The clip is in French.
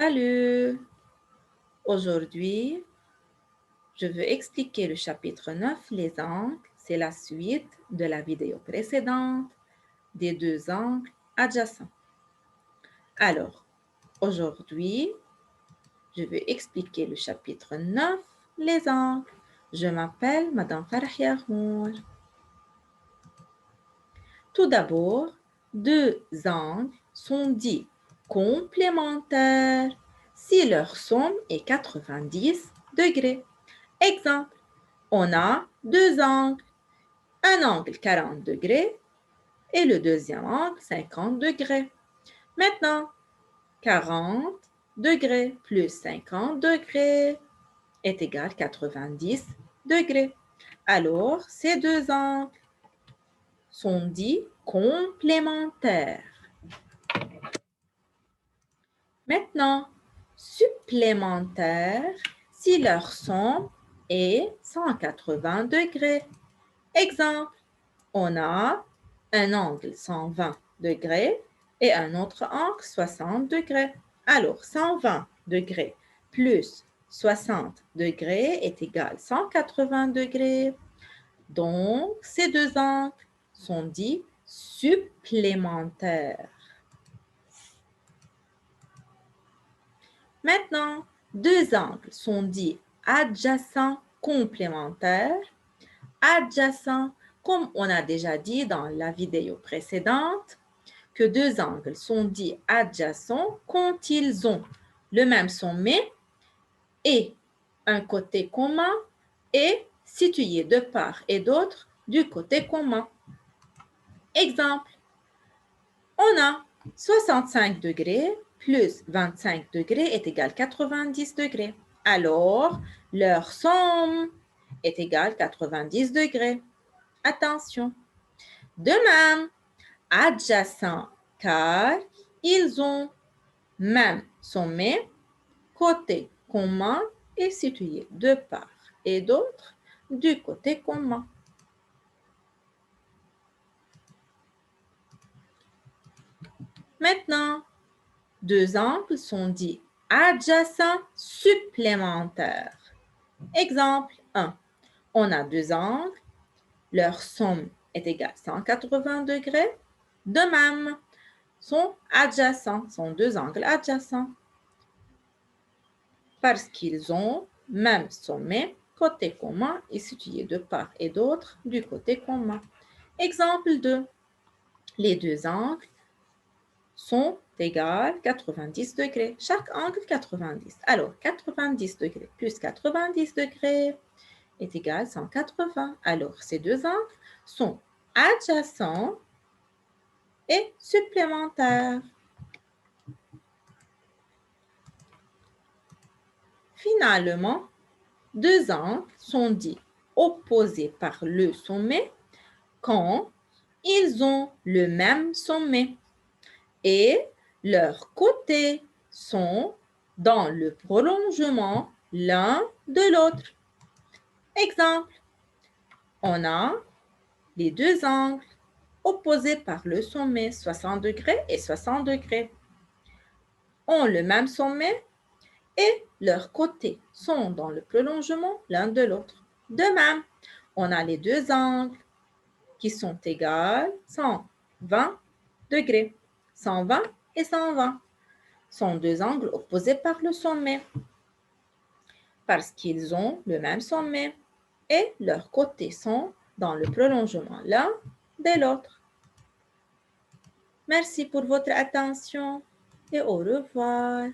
Salut! Aujourd'hui, je veux expliquer le chapitre 9, les angles. C'est la suite de la vidéo précédente des deux angles adjacents. Alors, aujourd'hui, je vais expliquer le chapitre 9, les angles. Je m'appelle Madame Farahia Hour. Tout d'abord, deux angles sont dits complémentaires si leur somme est 90 degrés. Exemple, on a deux angles, un angle 40 degrés et le deuxième angle 50 degrés. Maintenant, 40 degrés plus 50 degrés est égal à 90 degrés. Alors, ces deux angles sont dits complémentaires. Maintenant, supplémentaires si leur somme est 180 degrés. Exemple, on a un angle 120 degrés et un autre angle 60 degrés. Alors, 120 degrés plus 60 degrés est égal à 180 degrés. Donc, ces deux angles sont dits supplémentaires. Maintenant, deux angles sont dits adjacents complémentaires. Adjacents, comme on a déjà dit dans la vidéo précédente, que deux angles sont dits adjacents quand ils ont le même sommet et un côté commun et situés de part et d'autre du côté commun. Exemple, on a 65 degrés plus 25 degrés est égal à 90 degrés. Alors, leur somme est égale à 90 degrés. Attention. De même, adjacents car ils ont même sommet, côté commun et situés de part et d'autre du côté commun. Maintenant, deux angles sont dits adjacents supplémentaires. Exemple 1. On a deux angles, leur somme est égale à 180 degrés. De même, sont adjacents, sont deux angles adjacents parce qu'ils ont même sommet, côté commun et situés de part et d'autre du côté commun. Exemple 2. Les deux angles sont égaux à 90 degrés. Chaque angle 90. Alors, 90 degrés plus 90 degrés est égal à 180. Alors, ces deux angles sont adjacents et supplémentaires. Finalement, deux angles sont dits opposés par le sommet quand ils ont le même sommet et leurs côtés sont dans le prolongement l'un de l'autre. Exemple, on a les deux angles opposés par le sommet 60 degrés et 60 degrés ont le même sommet et leurs côtés sont dans le prolongement l'un de l'autre. De même, on a les deux angles qui sont égales 120 degrés. 120 et 120 sont deux angles opposés par le sommet parce qu'ils ont le même sommet et leurs côtés sont dans le prolongement l'un de l'autre. Merci pour votre attention et au revoir.